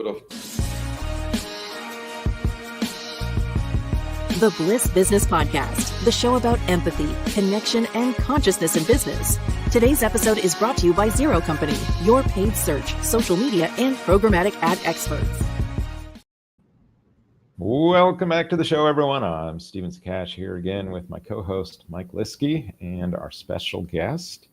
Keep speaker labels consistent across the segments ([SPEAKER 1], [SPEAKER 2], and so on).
[SPEAKER 1] The Bliss Business Podcast, the show about empathy, connection, and consciousness in business. Today's episode is brought to you by Zero Company, your paid search, social media, and programmatic ad experts.
[SPEAKER 2] Welcome back to the show, everyone. I'm Steven Sakash here again with my co-host, Mike Liskey, and our special guest.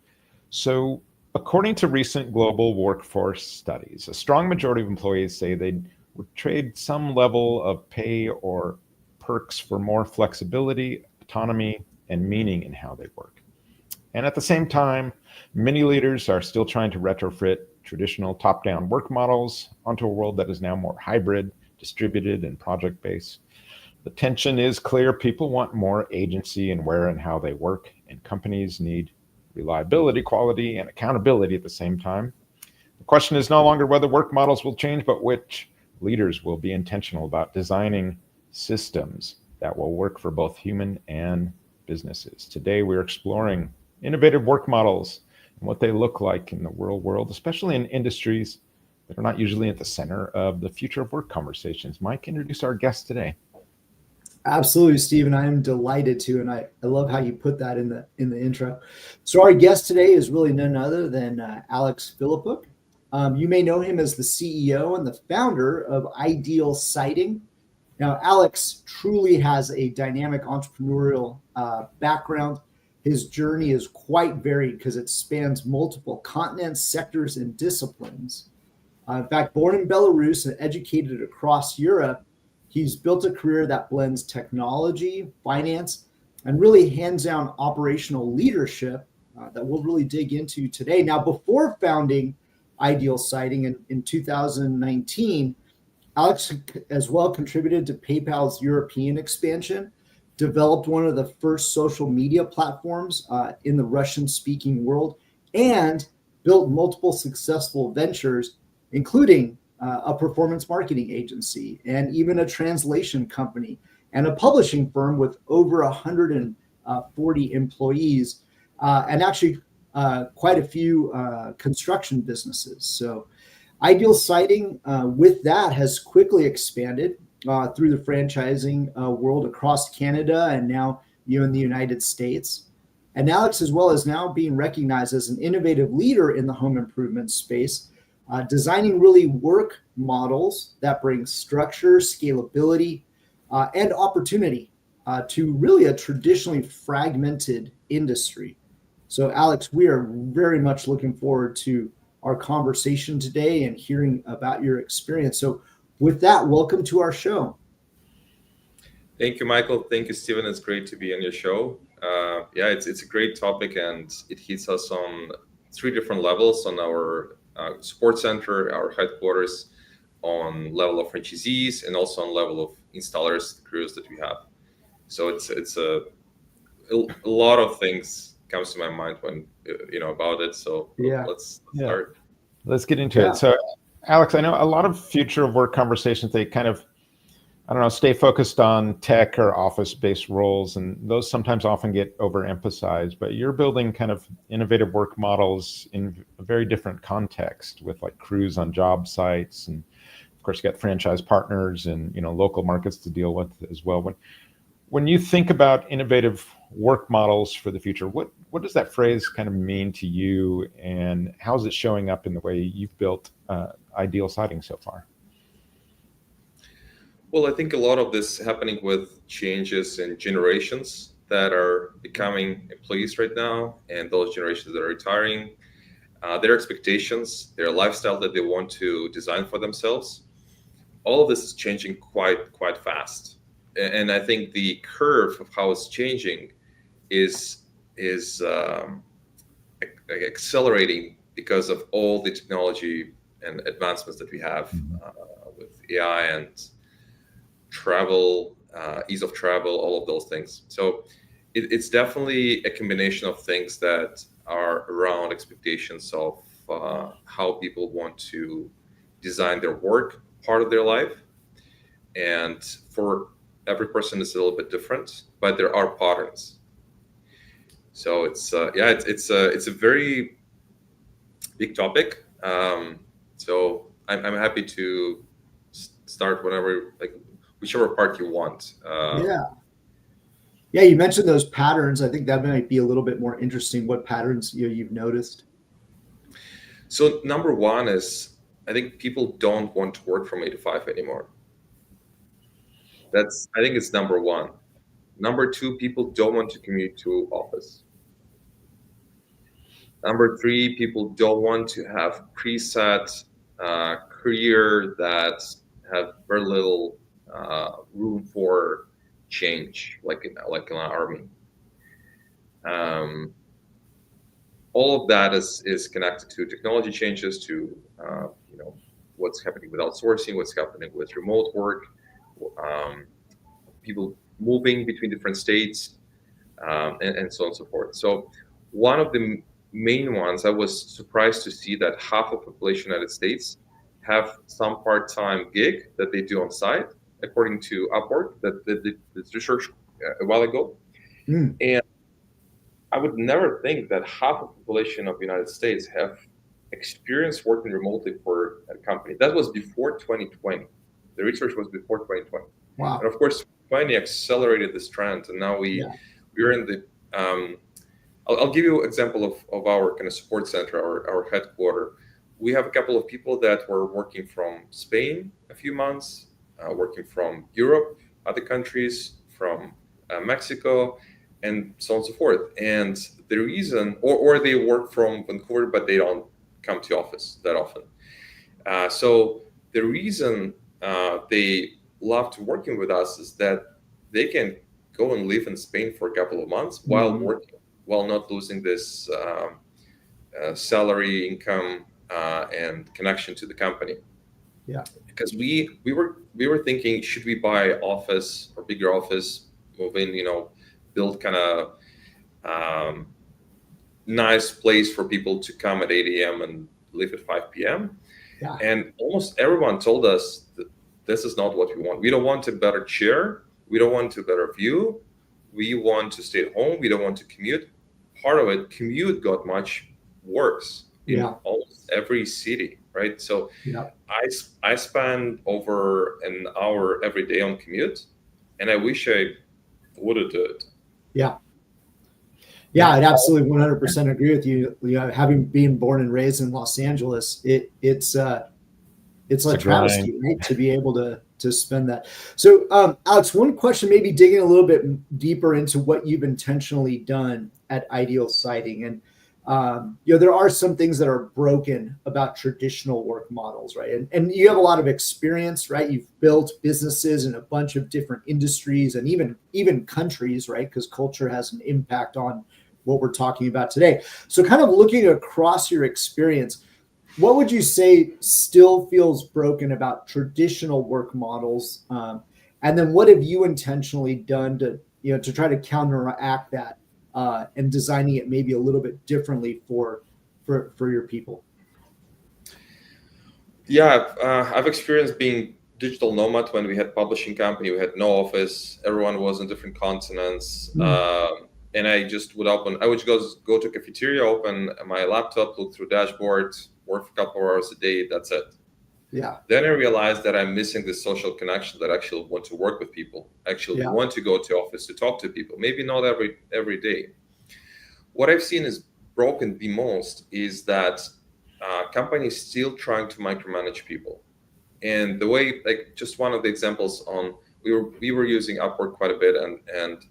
[SPEAKER 2] So, according to recent global workforce studies, a strong majority of employees say they would trade some level of pay or perks for more flexibility, autonomy, and meaning in how they work. And at the same time, many leaders are still trying to retrofit traditional top-down work models onto a world that is now more hybrid, distributed, and project-based. The tension is clear. People want more agency in where and how they work, and companies need reliability, quality, and accountability at the same time. The question is no longer whether work models will change, but which leaders will be intentional about designing systems that will work for both human and businesses. Today, we're exploring innovative work models and what they look like in the real world, especially in industries that are not usually at the center of the future of work conversations. Mike, introduce our guest today.
[SPEAKER 3] Absolutely, Stephen. I am delighted to, and I love how you put that in the intro. So our guest today is really none other than Alex Filipuk. You may know him as the CEO and the founder of Ideal Sighting. Now, Alex truly has a dynamic entrepreneurial background. His journey is quite varied because it spans multiple continents, sectors, and disciplines. In fact, born in Belarus and educated across Europe, he's built a career that blends technology, finance, and really hands-on operational leadership that we'll really dig into today. Now, before founding Ideal Sighting in 2019, Alex as well contributed to PayPal's European expansion, developed one of the first social media platforms in the Russian-speaking world, and built multiple successful ventures, including a performance marketing agency and even a translation company and a publishing firm with over 140 employees and actually quite a few construction businesses. So Ideal Sighting with that has quickly expanded through the franchising world across Canada and now in the United States. And Alex as well is now being recognized as an innovative leader in the home improvement space, designing really work models that bring structure, scalability, and opportunity to really a traditionally fragmented industry. So Alex, we are very much looking forward to our conversation today and hearing about your experience. So with that, welcome to our show.
[SPEAKER 4] Thank you, Michael. Thank you, Steven. It's great to be on your show. It's a great topic, and it hits us on three different levels: on our support center, our headquarters, on level of franchisees, and also on level of installers, the crews that we have. So it's a lot of things comes to my mind when about it. So let's start.
[SPEAKER 2] Let's get into it. So Alex, I know a lot of future of work conversations, they kind of, stay focused on tech or office-based roles, and those sometimes often get overemphasized, but you're building kind of innovative work models in a very different context with like crews on job sites. And of course, you got franchise partners and, local markets to deal with as well. When you think about innovative work models for the future, what does that phrase kind of mean to you, and how is it showing up in the way you've built Ideal Sighting so far?
[SPEAKER 4] Well, I think a lot of this happening with changes in generations that are becoming employees right now, and those generations that are retiring, their expectations, their lifestyle that they want to design for themselves. All of this is changing quite fast. And I think the curve of how it's changing is accelerating because of all the technology and advancements that we have with AI and travel, ease of travel, all of those things. So it's definitely a combination of things that are around expectations of how people want to design their work part of their life. And for every person is a little bit different, but there are patterns. So it's a very big topic. So I'm happy to start whenever, like whichever part you want.
[SPEAKER 3] Yeah, you mentioned those patterns. I think that might be a little bit more interesting. What patterns you've noticed?
[SPEAKER 4] So number one is, I think people don't want to work from 8 to 5 anymore. I think it's number one. Number two, people don't want to commute to office. Number three, people don't want to have preset career that have very little room for change, like in an army. All of that is connected to technology changes, to what's happening with outsourcing, what's happening with remote work, people moving between different states, and so on and so forth. So one of the main ones, I was surprised to see that half of the population of the United States have some part-time gig that they do on site, according to Upwork, that the research a while ago. And I would never think that half of the population of the United States have experience working remotely for a company. That was before 2020. The research was before 2020.
[SPEAKER 3] Wow.
[SPEAKER 4] And of course, 2020 accelerated this trend, and now we're in the. I'll give you an example of our kind of support center, our headquarter. We have a couple of people that were working from Spain a few months, working from Europe, other countries, from Mexico, and so on and so forth. And the reason, or they work from Vancouver, but they don't come to office that often. So the reason they love working with us is that they can go and live in Spain for a couple of months while working, while not losing this salary, income, and connection to the company.
[SPEAKER 3] Yeah.
[SPEAKER 4] Because we were thinking, should we buy office or bigger office, move in, build kind of nice place for people to come at 8 a.m. and leave at 5 p.m.
[SPEAKER 3] Yeah.
[SPEAKER 4] And almost everyone told us that this is not what we want. We don't want a better chair. We don't want a better view. We want to stay at home. We don't want to commute. Part of it, commute got much worse in almost every city, right? So I spend over an hour every day on commute, and I wish I would have done it.
[SPEAKER 3] Yeah. Yeah, I'd absolutely 100% agree with you. Having been born and raised in Los Angeles, it's a travesty, right, to be able to spend that. So, Alex, one question, maybe digging a little bit deeper into what you've intentionally done at Ideal Sighting, and there are some things that are broken about traditional work models, right? And you have a lot of experience, right? You've built businesses in a bunch of different industries and even countries, right? Because culture has an impact on what we're talking about today. So kind of looking across your experience, what would you say still feels broken about traditional work models? And then what have you intentionally done to try to counteract that and designing it maybe a little bit differently for your people?
[SPEAKER 4] Yeah, I've experienced being digital nomad when we had publishing company. We had no office. Everyone was on different continents. And I just would go to cafeteria, open my laptop, look through dashboard, work for a couple of hours a day. That's it.
[SPEAKER 3] Yeah.
[SPEAKER 4] Then I realized that I'm missing this social connection, that I actually want to work with people, want to go to office to talk to people, maybe not every day. What I've seen is broken the most is that companies still trying to micromanage people. And the way, like just one of the examples we were using Upwork quite a bit, and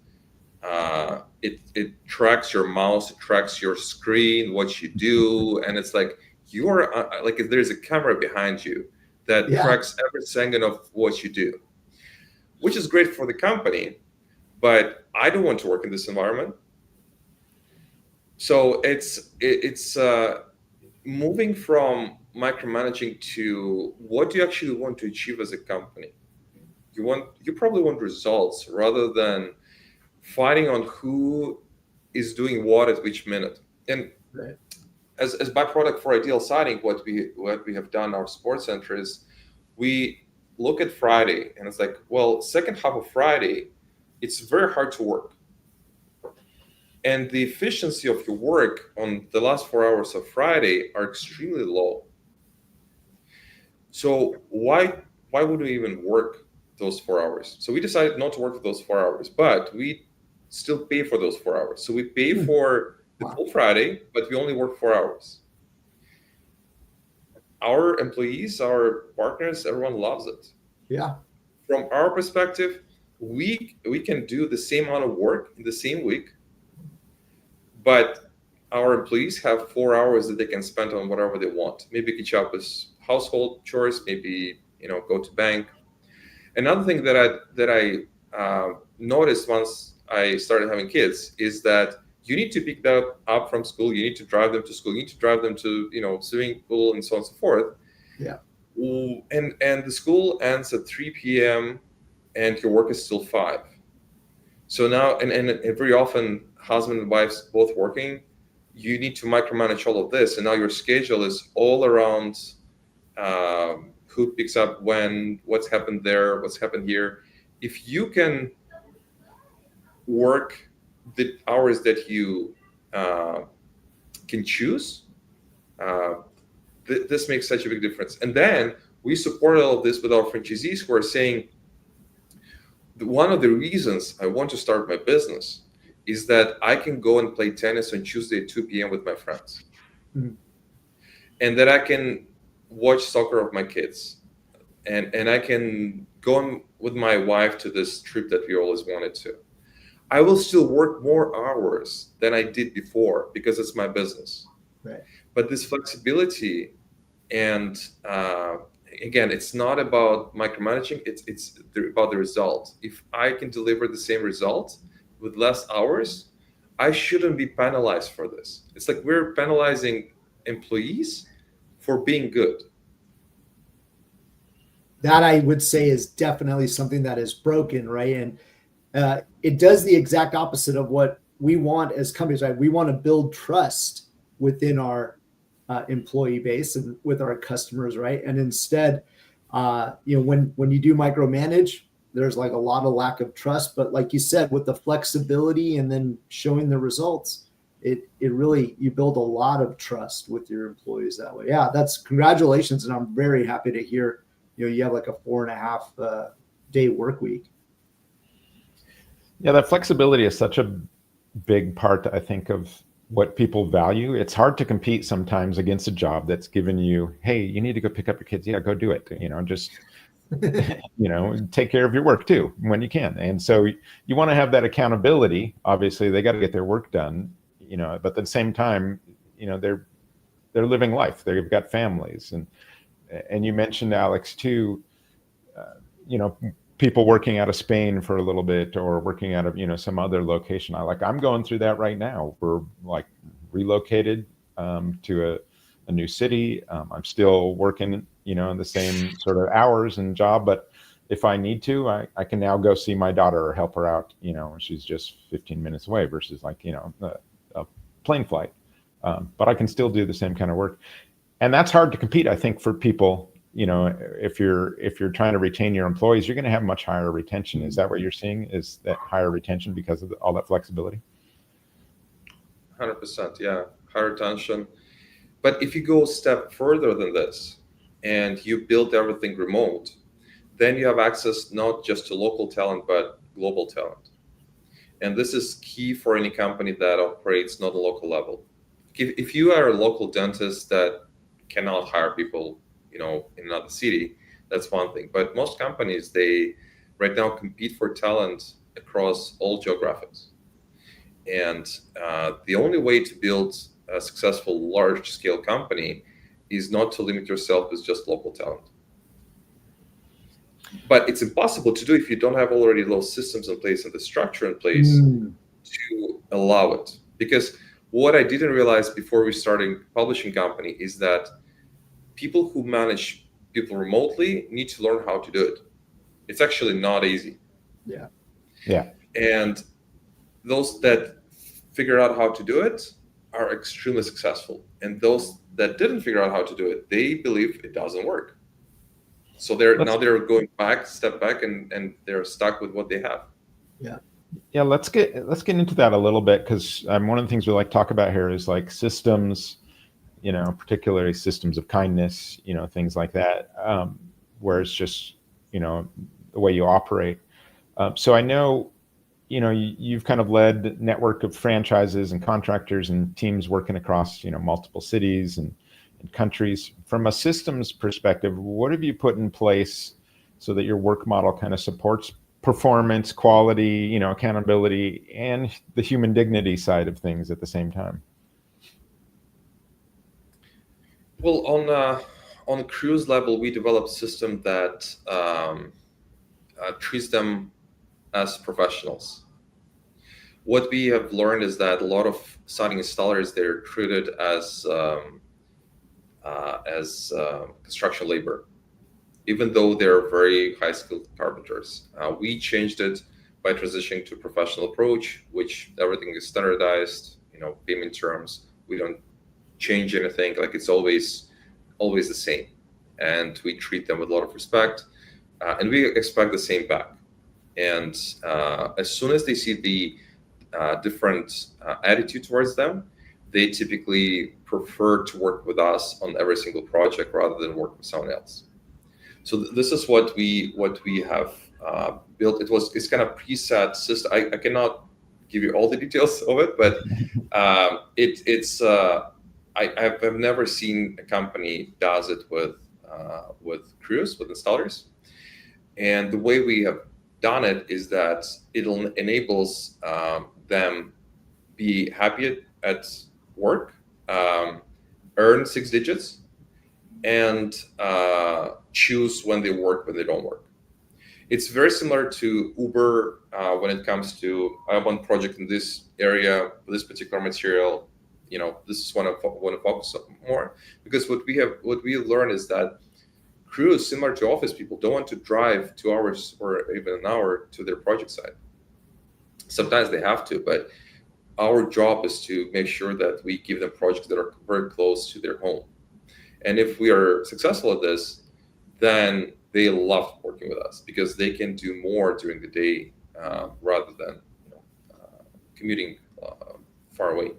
[SPEAKER 4] it tracks your mouse, it tracks your screen, what you do, and it's like you are like if there's a camera behind you that tracks every second of what you do, which is great for the company, but I don't want to work in this environment. So it's moving from micromanaging to what do you actually want to achieve as a company. You probably want results rather than fighting on who is doing what at which minute. And as byproduct for Ideal Sighting, what we have done our sports center is we look at Friday and it's like, well, second half of Friday, it's very hard to work. And the efficiency of your work on the last 4 hours of Friday are extremely low. So why why would we even work those 4 hours? So we decided not to work those 4 hours, but we still pay for those 4 hours. So we pay for the full Friday, but we only work 4 hours. Our employees, our partners, everyone loves it.
[SPEAKER 3] Yeah.
[SPEAKER 4] From our perspective, we can do the same amount of work in the same week, but our employees have 4 hours that they can spend on whatever they want. Maybe catch up with household chores, maybe go to bank. Another thing that I noticed once I started having kids is that you need to pick them up from school. You need to drive them to school. You need to drive them to swimming pool and so on and so forth.
[SPEAKER 3] Yeah.
[SPEAKER 4] And the school ends at 3 p.m. and your work is still 5. So now, and very often, husband and wives both working, you need to micromanage all of this. And now your schedule is all around who picks up when, what's happened there, what's happened here. If you can work the hours that you can choose, this makes such a big difference. And then we support all of this with our franchisees who are saying, one of the reasons I want to start my business is that I can go and play tennis on Tuesday at 2 p.m. with my friends. Mm-hmm. And that I can watch soccer of my kids. And I can go on with my wife to this trip that we always wanted to. I will still work more hours than I did before because it's my business.
[SPEAKER 3] Right.
[SPEAKER 4] But this flexibility and again, it's not about micromanaging, it's about the result. If I can deliver the same result with less hours, I shouldn't be penalized for this. It's like we're penalizing employees for being good.
[SPEAKER 3] That I would say is definitely something that is broken, right? And it does the exact opposite of what we want as companies, right? We want to build trust within our employee base and with our customers, right? And instead, when you do micromanage, there's like a lot of lack of trust. But like you said, with the flexibility and then showing the results, it really, you build a lot of trust with your employees that way. Yeah, that's congratulations. And I'm very happy to hear, you have like a 4.5 day work week.
[SPEAKER 2] Yeah, that flexibility is such a big part, I think, of what people value. It's hard to compete sometimes against a job that's given you, hey, you need to go pick up your kids. Yeah, go do it. Just, take care of your work too when you can. And so you want to have that accountability. Obviously, they got to get their work done, but at the same time, they're living life. They've got families. And you mentioned, Alex, too, people working out of Spain for a little bit or working out of, some other location. I'm going through that right now. We're like relocated to a new city. I'm still working, in the same sort of hours and job, but if I need to, I can now go see my daughter or help her out, she's just 15 minutes away versus a plane flight. But I can still do the same kind of work. And that's hard to compete, I think, for people. If you're trying to retain your employees, you're going to have much higher retention. Is that what you're seeing? Is that higher retention because of all that flexibility?
[SPEAKER 4] 100%, yeah, higher retention. But if you go a step further than this and you build everything remote, then you have access not just to local talent, but global talent. And this is key for any company that operates not a local level. If you are a local dentist that cannot hire people in another city, that's one thing. But most companies, they right now compete for talent across all geographies. And the only way to build a successful large-scale company is not to limit yourself with just local talent. But it's impossible to do if you don't have already those systems in place and the structure in place to allow it. Because what I didn't realize before we started publishing company is that people who manage people remotely need to learn how to do it. It's actually not easy.
[SPEAKER 3] Yeah.
[SPEAKER 2] Yeah.
[SPEAKER 4] And those that figure out how to do it are extremely successful. And those that didn't figure out how to do it, they believe it doesn't work. So they're going step back, and they're stuck with what they have.
[SPEAKER 3] Yeah.
[SPEAKER 2] Yeah, let's get into that a little bit, because one of the things we like to talk about here is like systems, particularly systems of kindness, things like that, where it's just the way you operate. So I know, you've kind of led a network of franchises and contractors and teams working across, multiple cities and countries. From a systems perspective, what have you put in place so that your work model kind of supports performance, quality, accountability, and the human dignity side of things at the same time?
[SPEAKER 4] Well, on the cruise level, we developed a system that treats them as professionals. What we have learned is that a lot of siding installers, they're treated as construction labor, even though they're very high-skilled carpenters. We changed it by transitioning to a professional approach, which everything is standardized, payment terms. We don't change anything, like it's always the same. And we treat them with a lot of respect, and we expect the same back. And as soon as they see the different attitude towards them, they typically prefer to work with us on every single project rather than work with someone else. So this is what we have built. It's kind of preset system. I cannot give you all the details of it, but I've never seen a company does it with crews, with installers. And the way we have done it is that it enables them be happy at work, earn 6 digits, and choose when they work, when they don't work. It's very similar to Uber when it comes to, I have one project in this area, this particular material, this is one I want to focus on more, because what we learned is that crews, similar to office people, don't want to drive 2 hours or even an hour to their project site. Sometimes they have to, but our job is to make sure that we give them projects that are very close to their home. And if we are successful at this, then they love working with us because they can do more during the day rather than commuting far away.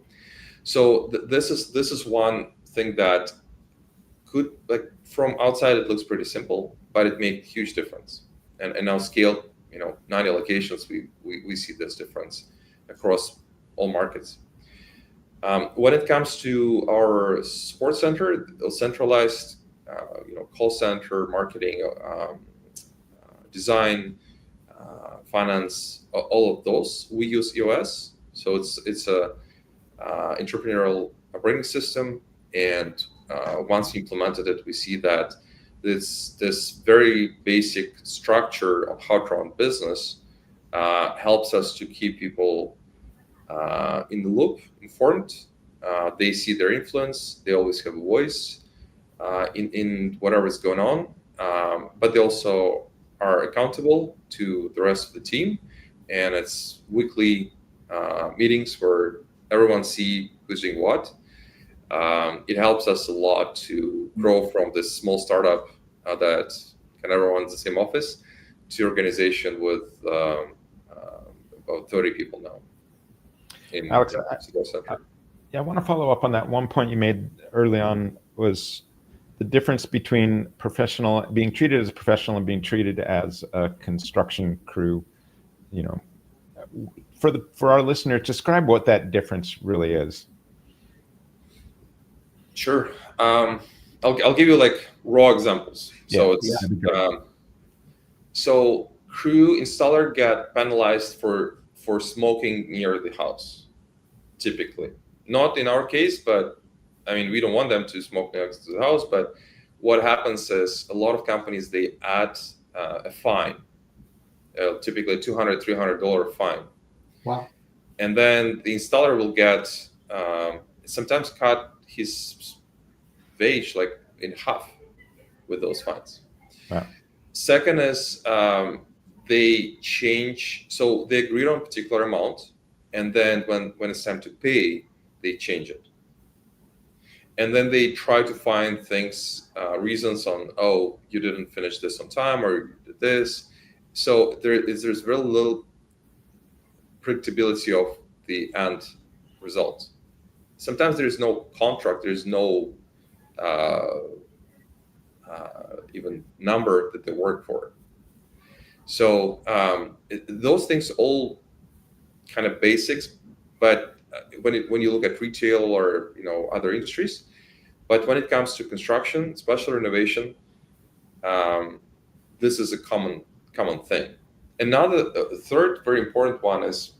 [SPEAKER 4] So this is one thing that could, like, from outside it looks pretty simple, but it made huge difference. And now scaled, 90 locations, we see this difference across all markets. When it comes to our support center, centralized, call center, marketing, design, finance, all of those, we use EOS. So it's a entrepreneurial operating system, and once we implemented it, we see that this very basic structure of how to run business helps us to keep people in the loop, informed. They see their influence. They always have a voice in whatever is going on, but they also are accountable to the rest of the team. And it's weekly meetings where everyone see who's doing what. It helps us a lot to grow from this small startup that can everyone in the same office to organization with about 30 people now.
[SPEAKER 2] Alex, I want to follow up on that. One point you made early on was the difference between being treated as a professional and being treated as a construction crew. For our listeners, describe what that difference really is.
[SPEAKER 4] Sure. I'll give you like raw examples. So crew installer get penalized for smoking near the house, typically. Not in our case, but I mean, we don't want them to smoke next to the house, but what happens is a lot of companies, they add a fine, typically a $200, $300 fine.
[SPEAKER 3] Wow.
[SPEAKER 4] And then the installer will get sometimes cut his wage like in half with those fines.
[SPEAKER 2] Wow.
[SPEAKER 4] Second is they change, so they agreed on a particular amount, and then when it's time to pay, they change it. And then they try to find things, reasons on, oh, you didn't finish this on time, or you did this. So there's very little predictability of the end result. Sometimes there's no contract, there's no even number that they work for. So those things all kind of basics, but when you look at retail or other industries, but when it comes to construction, special renovation, this is a common thing. And now the third very important one is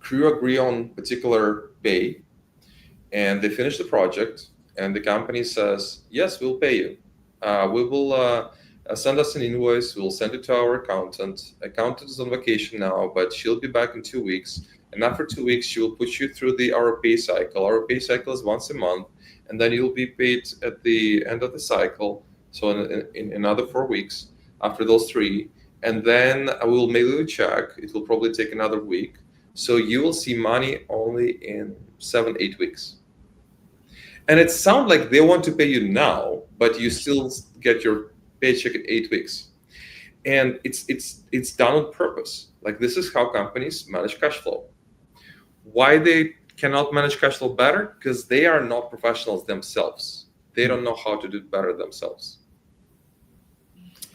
[SPEAKER 4] crew agree on particular pay, and they finish the project, and the company says, yes, we'll pay you. We will send us an invoice. We'll send it to our accountant. Accountant is on vacation now, but she'll be back in 2 weeks. And after 2 weeks, she will put you through our pay cycle. Our pay cycle is once a month, and then you'll be paid at the end of the cycle. So in another 4 weeks after those 3, and then I will mail you a check. It will probably take another week. So you will see money only in 7-8 weeks. And it sounds like they want to pay you now, but you still get your paycheck in 8 weeks. And it's done on purpose. Like, this is how companies manage cash flow. Why they cannot manage cash flow better? Because they are not professionals themselves. They don't know how to do it better themselves.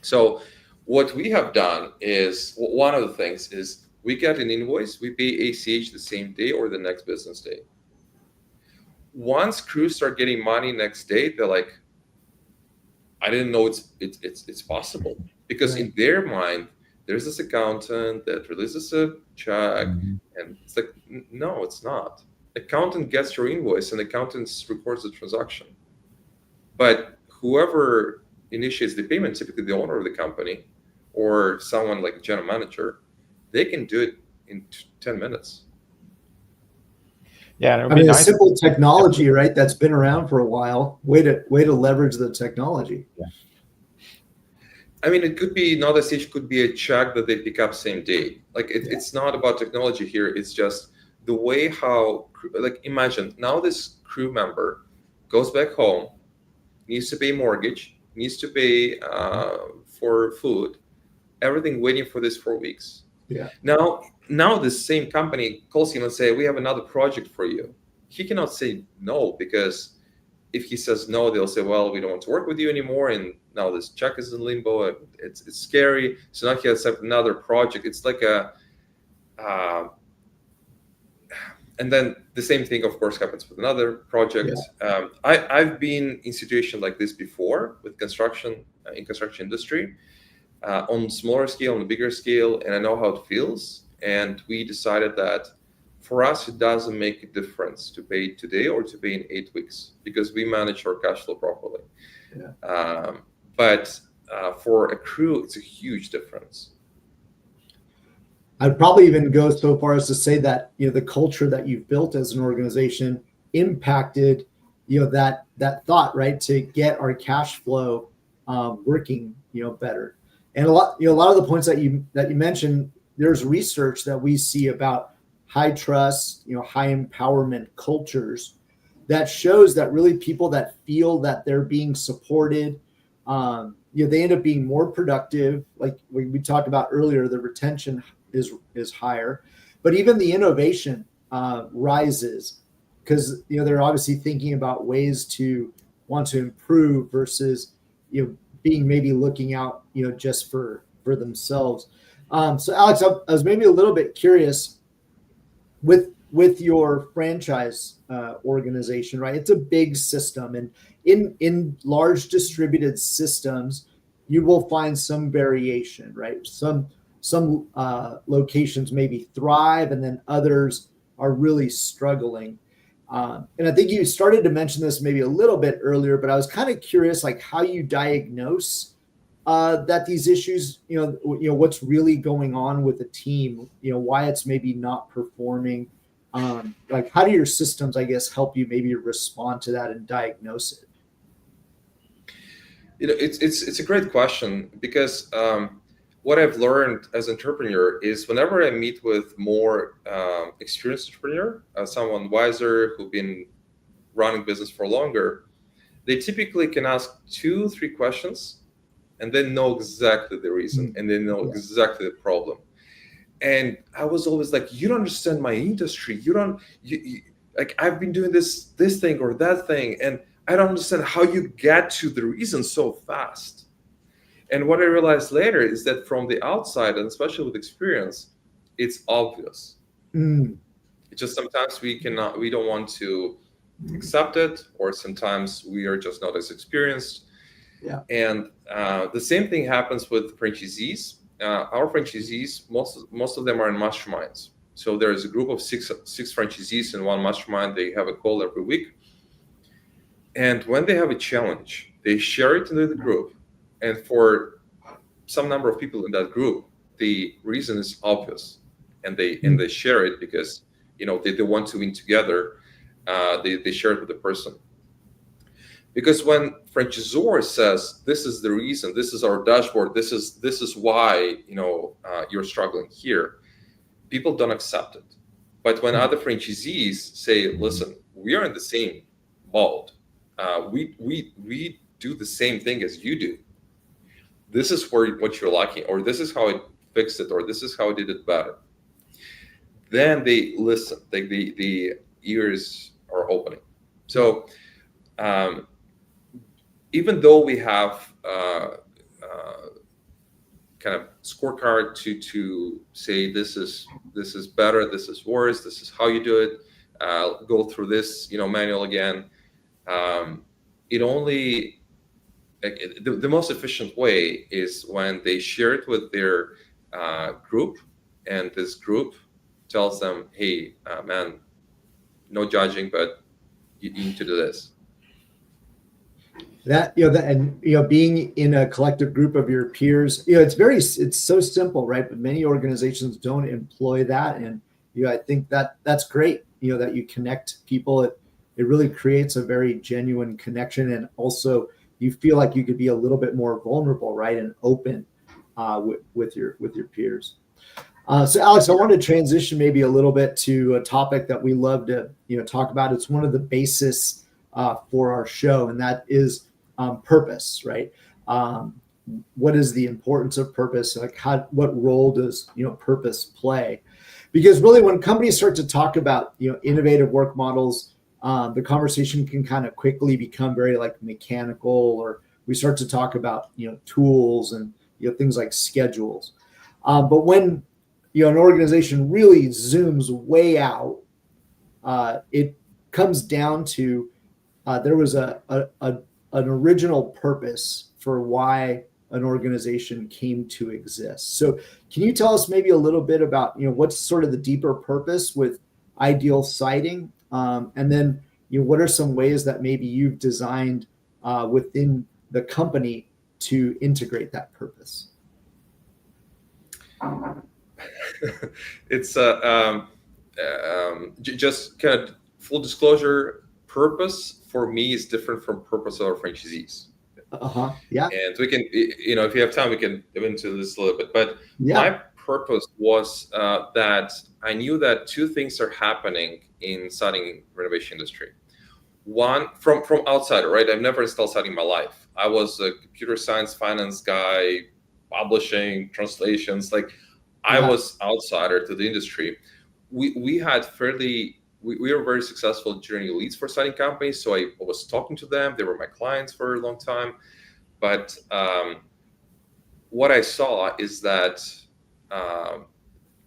[SPEAKER 4] So what we have done is, one of the things is, we get an invoice, we pay ACH the same day or the next business day. Once crews start getting money next day, they're like, I didn't know it's possible. Because in their mind, there's this accountant that releases a check, and it's like, no, it's not. Accountant gets your invoice, and accountant records the transaction. But whoever initiates the payment, typically the owner of the company or someone like a general manager, they can do it in 10 minutes.
[SPEAKER 2] Yeah, and
[SPEAKER 3] a simple technology, right? That's been around for a while. Way to leverage the technology.
[SPEAKER 2] Yeah.
[SPEAKER 4] I mean, it could be not ACH, could be a check that they pick up same day. Like it's not about technology here. It's just the way how, like, imagine now this crew member goes back home, needs to pay mortgage, needs to pay for food, everything waiting for this 4 weeks.
[SPEAKER 3] Yeah.
[SPEAKER 4] Now this same company calls him and say, we have another project for you. He cannot say no, because if he says no, they'll say, well, we don't want to work with you anymore. And now this check is in limbo. It's scary. So now he has another project. It's like and then the same thing, of course, happens with another project. Yeah. I've been in situations like this before with construction, in construction industry, on smaller scale, on a bigger scale, and I know how it feels. And we decided that for us, it doesn't make a difference to pay today or to pay in 8 weeks, because we manage our cash flow properly. Yeah. But for a crew, it's a huge difference.
[SPEAKER 3] I'd probably even go so far as to say that, the culture that you've built as an organization impacted, that thought, right, to get our cash flow working, better. And a lot of the points that you mentioned, there's research that we see about high trust, high empowerment cultures that shows that really people that feel that they're being supported, they end up being more productive. Like we talked about earlier, the retention is higher, but even the innovation rises, because they're obviously thinking about ways to want to improve versus being maybe looking out just for themselves. So Alex, I was maybe a little bit curious with your franchise organization, right? It's a big system, and in large distributed systems, you will find some variation, right? Some locations maybe thrive, and then others are really struggling. And I think you started to mention this maybe a little bit earlier, but I was kind of curious, like how you diagnose that these issues, what's really going on with the team, why it's maybe not performing. Like, how do your systems, I guess, help you maybe respond to that and diagnose it?
[SPEAKER 4] It's a great question, because what I've learned as an entrepreneur is whenever I meet with more experienced entrepreneur, someone wiser who've been running business for longer, they typically can ask 2-3 questions and then know exactly the reason, and they know exactly the problem. And I was always like, you don't understand my industry. You like, I've been doing this thing or that thing, and I don't understand how you get to the reason so fast. And what I realized later is that from the outside, and especially with experience, it's obvious. It's just sometimes we don't want to accept it, or sometimes we are just not as experienced.
[SPEAKER 3] Yeah.
[SPEAKER 4] And the same thing happens with franchisees. Our franchisees, most of them are in masterminds. So there's a group of six franchisees in one mastermind. They have a call every week. And when they have a challenge, they share it into the group. And for some number of people in that group, the reason is obvious. And they share it because, they want to win together. They share it with the person. Because when franchisor says, this is the reason, this is our dashboard, this is why, you're struggling here, people don't accept it. But when other franchisees say, listen, we are in the same boat. We do the same thing as you do. This is what you're lacking, or this is how I fixed it, or this is how I did it better. Then they listen. The ears are opening. So even though we have kind of scorecard to say this is better, this is worse, this is how you do it, go through this manual again. It only the most efficient way is when they share it with their group, and this group tells them, hey, man, no judging, but you need to do this.
[SPEAKER 3] That being in a collective group of your peers, it's so simple, right? But many organizations don't employ that, and I think that's great. That you connect people. It really creates a very genuine connection, and also you feel like you could be a little bit more vulnerable, right, and open with your peers. So Alex, I want to transition maybe a little bit to a topic that we love to talk about. It's one of the basis for our show, and that is purpose, right? What is the importance of purpose? Like what role does purpose play? Because really, when companies start to talk about innovative work models, the conversation can kind of quickly become very mechanical, or we start to talk about tools and things like schedules. But when an organization really zooms way out, it comes down to there was an original purpose for why an organization came to exist. So can you tell us maybe a little bit about what's sort of the deeper purpose with Ideal Siting, and then what are some ways that maybe you've designed within the company to integrate that purpose?
[SPEAKER 4] It's just kind of full disclosure. Purpose for me is different from purpose of our franchisees.
[SPEAKER 3] Yeah.
[SPEAKER 4] And we can, if you have time, we can go into this a little bit. But
[SPEAKER 3] yeah.
[SPEAKER 4] My purpose was that I knew that two things are happening in siding renovation industry. One, from outsider, right? I've never installed siding in my life. I was a computer science finance guy, publishing, translations. I was outsider to the industry. We had we were very successful generating leads for siding companies. So I was talking to them. They were my clients for a long time. But what I saw is that a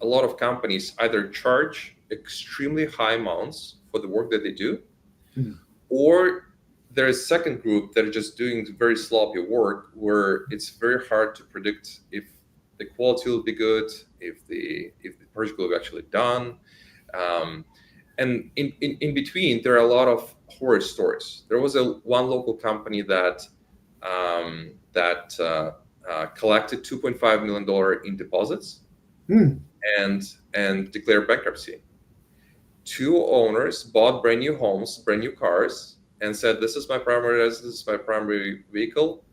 [SPEAKER 4] lot of companies either charge extremely high amounts for the work that they do, or there's a second group that are just doing very sloppy work where it's very hard to predict if the quality will be good, if the project will be actually done. And in between, there are a lot of horror stories. There was one local company that collected $2.5 million in deposits and declared bankruptcy. Two owners bought brand new homes, brand new cars, and said, "This is my primary residence, this is my primary vehicle.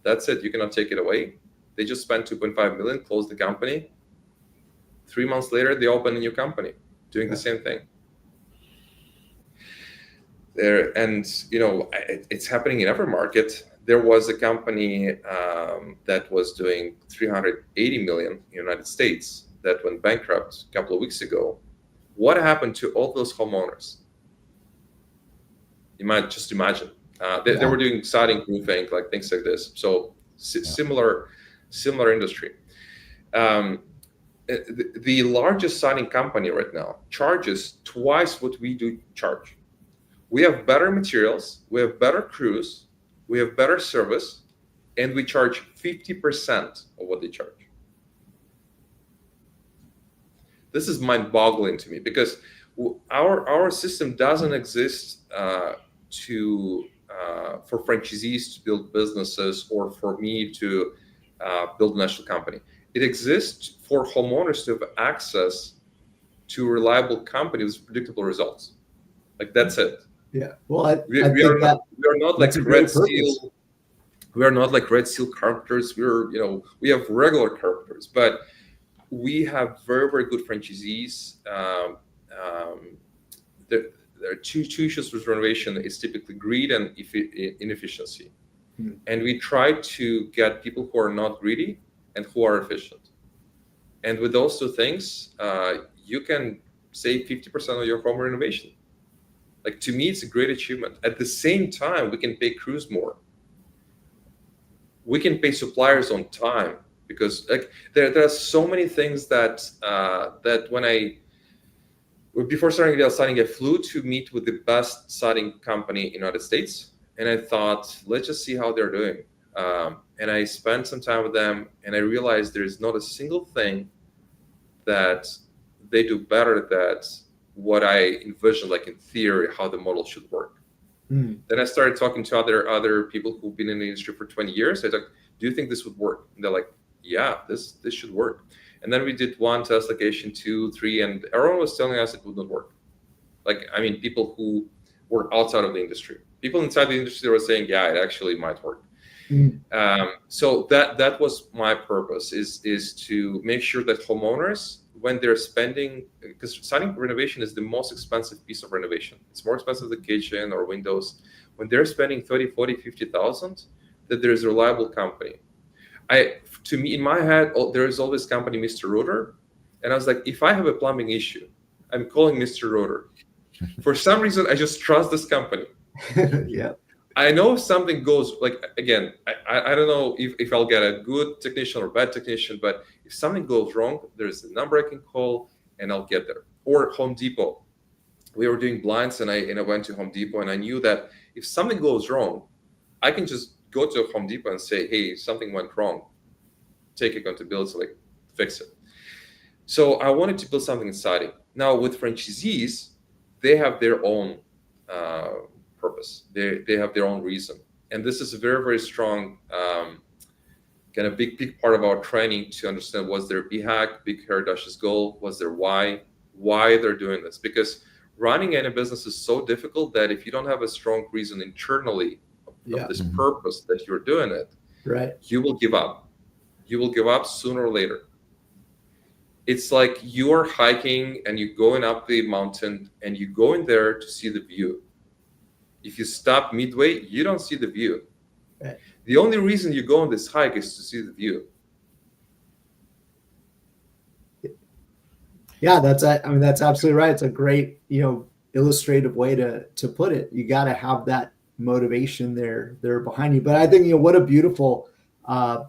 [SPEAKER 4] That's it. You cannot take it away." They just spent $2.5 million, closed the company. 3 months later, they opened a new company doing the same thing. It's happening in every market. There was a company that was doing $380 million in the United States that went bankrupt a couple of weeks ago. What happened to all those homeowners? You might just imagine. They were doing siding, roofing, things like this. So similar similar industry. The largest siding company right now charges twice what we do charge. We have better materials, we have better crews, we have better service, and we charge 50% of what they charge. This is mind-boggling to me because our system doesn't exist for franchisees to build businesses or for me to build a national company. It exists for homeowners to have access to a reliable company with predictable results. Like that's it.
[SPEAKER 3] Yeah. Well,
[SPEAKER 4] we are not like Red Seal. We are not like Red Seal carpenters. We have regular carpenters, but we have very, very good franchisees. There are two issues with renovation. It's typically greed and inefficiency. Mm-hmm. And we try to get people who are not greedy and who are efficient. And with those two things, you can save 50% of your home renovation. Like, to me, it's a great achievement. At the same time, we can pay crews more. We can pay suppliers on time because like there are so many things that before starting Ideal Siding, I flew to meet with the best siding company in the United States. And I thought, let's just see how they're doing. And I spent some time with them and I realized there's not a single thing that they do better than what I envisioned, like in theory, how the model should work. Mm. Then I started talking to other people who've been in the industry for 20 years. I was like, do you think this would work? And they're like, yeah, this should work. And then we did 1 test location, 2, 3, and everyone was telling us it would not work. Like, I mean, people who were outside of the industry. People inside the industry were saying, yeah, it actually might work. Mm. So that was my purpose, is to make sure that homeowners, when they're spending, because siding renovation is the most expensive piece of renovation. It's more expensive than the kitchen or windows. When they're spending 30, 40, 50,000, that there's a reliable company. To me, in my head, there is always company, Mr. Rotor. And I was like, if I have a plumbing issue, I'm calling Mr. Rotor. For some reason, I just trust this company.
[SPEAKER 3] Yeah.
[SPEAKER 4] I know if something goes, like, again, I don't know if I'll get a good technician or bad technician, but if something goes wrong, there's a number I can call and I'll get there. Or Home Depot. We were doing blinds and I went to Home Depot and I knew that if something goes wrong, I can just go to Home Depot and say, hey, something went wrong. Take accountability, like fix it. So I wanted to build something in siding. Now with franchisees, they have their own purpose. They have their own reason. And this is a very, very strong kind of big part of our training to understand what's their BHAG, Big Hairdash's goal, what's their why they're doing this. Because running any business is so difficult that if you don't have a strong reason internally of this purpose that you're doing it,
[SPEAKER 3] right,
[SPEAKER 4] you will give up. You will give up sooner or later. It's like you are hiking and you're going up the mountain and you go in there to see the view. If you stop midway, you don't see the view. Right. The only reason you go on this hike is to see the view.
[SPEAKER 3] Yeah, that's absolutely right. It's a great, illustrative way to put it. You got to have that motivation there behind you. But I think, what a beautiful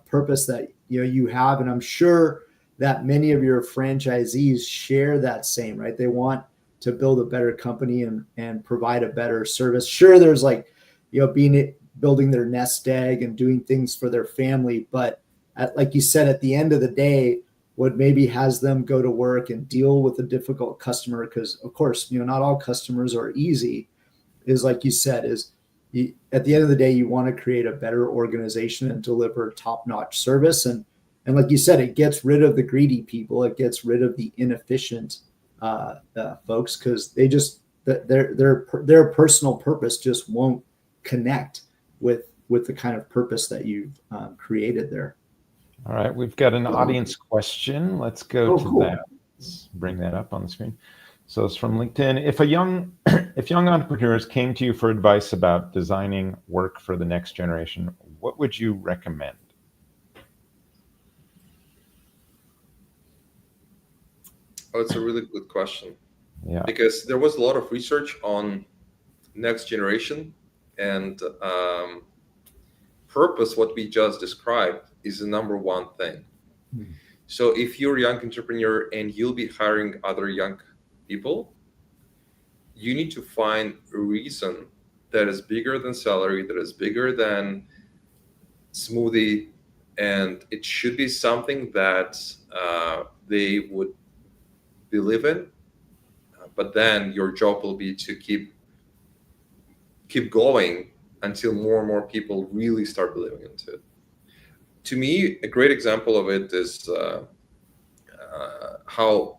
[SPEAKER 3] purpose that you have, and I'm sure that many of your franchisees share that same, right? They want to build a better company and provide a better service. Sure, there's building their nest egg and doing things for their family, but like you said, at the end of the day, what maybe has them go to work and deal with a difficult customer, because of course, not all customers are easy, is like you said, at the end of the day, you want to create a better organization and deliver top-notch service. And like you said, it gets rid of the greedy people. It gets rid of the inefficient folks, because they just their personal purpose just won't connect with the kind of purpose that you've created there.
[SPEAKER 2] All right, we've got an audience question. Let's go to that. Let's bring that up on the screen. So it's from LinkedIn. If young entrepreneurs came to you for advice about designing work for the next generation, what would you recommend?
[SPEAKER 4] Oh, it's a really good question.
[SPEAKER 2] Yeah.
[SPEAKER 4] Because there was a lot of research on next generation, and purpose, what we just described, is the number one thing. So if you're a young entrepreneur and you'll be hiring other young people, you need to find a reason that is bigger than salary, that is bigger than smoothie, and it should be something that they would believe in. But then your job will be to keep going until more and more people really start believing into it. To me, a great example of it is how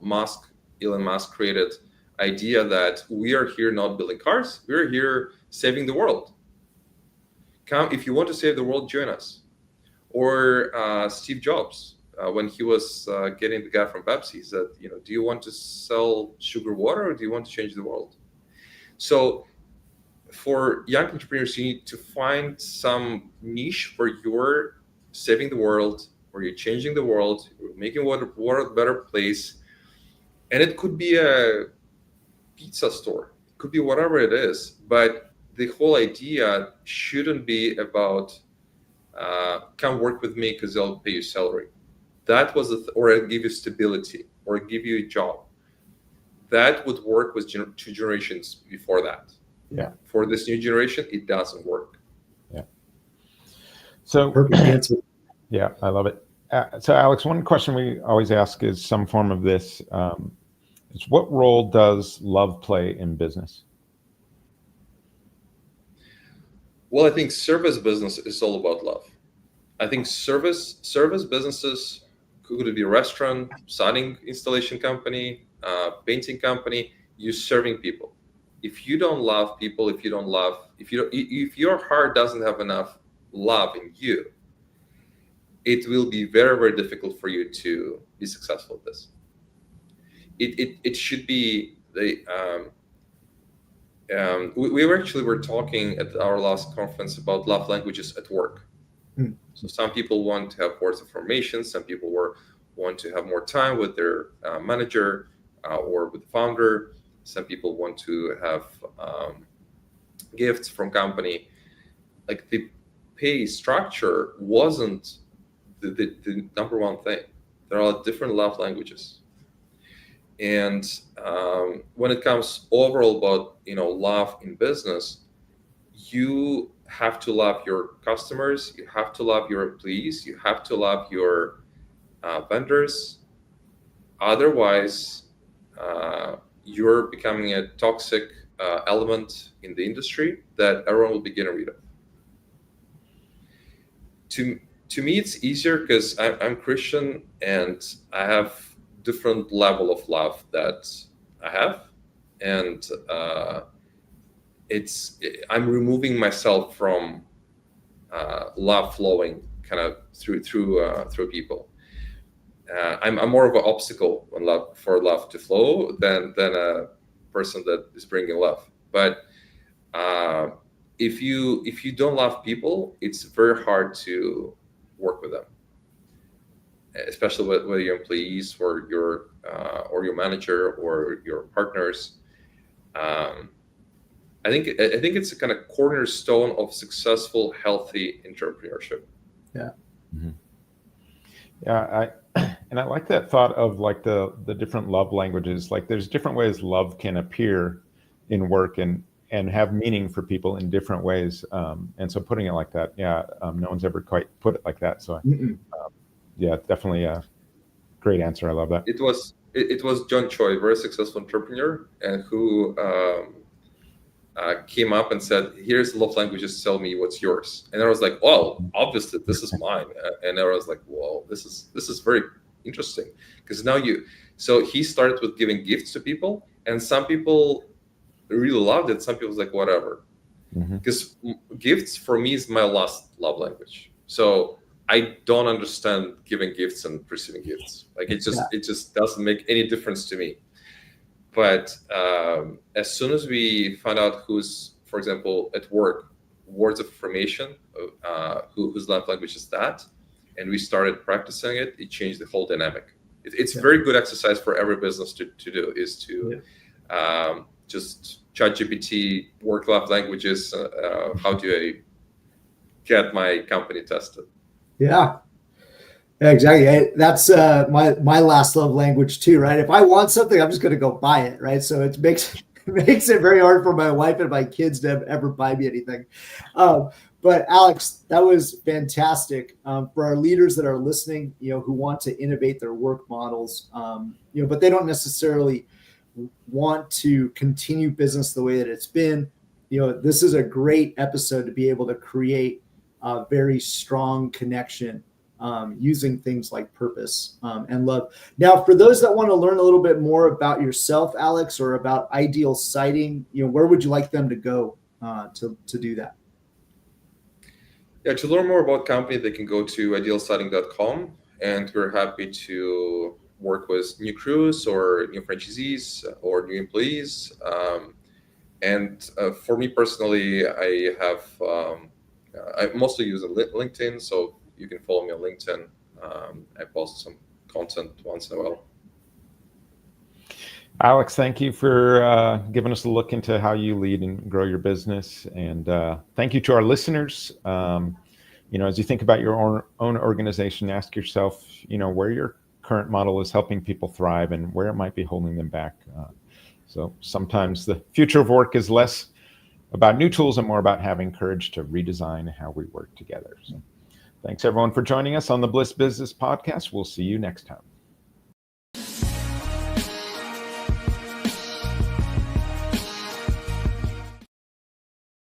[SPEAKER 4] Elon Musk created idea that we are here not building cars, we're here saving the world. Come, if you want to save the world, join us. Or Steve Jobs, when he was getting the guy from Pepsi, he said, do you want to sell sugar water or do you want to change the world? So for young entrepreneurs, you need to find some niche where you're saving the world, where you're changing the world, you're making world a better place. And it could be a pizza store, it could be whatever it is, but the whole idea shouldn't be about come work with me because I'll pay you salary. That was or I'll give you stability, or I'll give you a job. That would work with 2 generations before that.
[SPEAKER 2] Yeah.
[SPEAKER 4] For this new generation, it doesn't work.
[SPEAKER 2] Yeah. So
[SPEAKER 3] Perfect answer.
[SPEAKER 2] Yeah, I love it. So Alex, one question we always ask is some form of this. Is what role does love play in business?
[SPEAKER 4] Well, I think service business is all about love. I think service businesses, could be a restaurant, siding installation company, painting company, you're serving people. If you don't love people, if your heart doesn't have enough love in you, it will be very, very difficult for you to be successful at this. It should be we were talking at our last conference about love languages at work. So some people want to have words of affirmation, some people want to have more time with their manager or with the founder. Some people want to have gifts from company. Like the pay structure wasn't the number one thing. There are different love languages. And when it comes overall about love in business, you have to love your customers, you have to love your employees, you have to love your vendors. Otherwise, you're becoming a toxic element in the industry that everyone will be getting rid of. To me, it's easier because I'm Christian and I have different level of love that I have, and I'm removing myself from love flowing kind of through people. I'm more of an obstacle for love to flow than a person that is bringing love. But if you don't love people, it's very hard to work with them, especially with your employees or your manager or your partners. I think it's a kind of cornerstone of successful, healthy entrepreneurship.
[SPEAKER 3] Yeah.
[SPEAKER 2] Mm-hmm. Yeah, I like that thought of like the different love languages. Like there's different ways love can appear in work and have meaning for people in different ways. And so putting it like that, no one's ever quite put it like that. So definitely a great answer. I love that.
[SPEAKER 4] It was John Choi, very successful entrepreneur, and who came up and said, "Here's love languages. Tell me what's yours." And I was like, "Well, obviously this is mine." And I was like, "Whoa, this is very interesting." Because now so he started with giving gifts to people, and some people really loved it. Some people was like, whatever. Because gifts for me is my last love language. So I don't understand giving gifts and receiving gifts. Like it just doesn't make any difference to me. But as soon as we find out who's, for example, at work, words of affirmation, whose love language is that, and we started practicing it, it changed the whole dynamic. It's a very good exercise for every business to do, is to just ChatGPT, work love languages, how do I get my company tested.
[SPEAKER 3] Yeah. Yeah, exactly. That's my last love language too, right? If I want something, I'm just going to go buy it, right? So it makes it very hard for my wife and my kids to ever buy me anything. But Alex, that was fantastic. For our leaders that are listening, who want to innovate their work models, but they don't necessarily want to continue business the way that it's been. This is a great episode to be able to create a very strong connection using things like purpose and love. Now, for those that want to learn a little bit more about yourself, Alex, or about Ideal Sighting, where would you like them to go to do that?
[SPEAKER 4] Yeah, to learn more about company, they can go to idealsighting.com, and we're happy to work with new crews or new franchisees or new employees. And for me personally, I mostly use LinkedIn, so you can follow me on LinkedIn. I post some content once in a while.
[SPEAKER 2] Alex, thank you for giving us a look into how you lead and grow your business. And thank you to our listeners. As you think about your own organization, ask yourself, where your current model is helping people thrive and where it might be holding them back. So sometimes the future of work is less about new tools and more about having courage to redesign how we work together. So thanks everyone for joining us on the Bliss Business Podcast. We'll see you next time.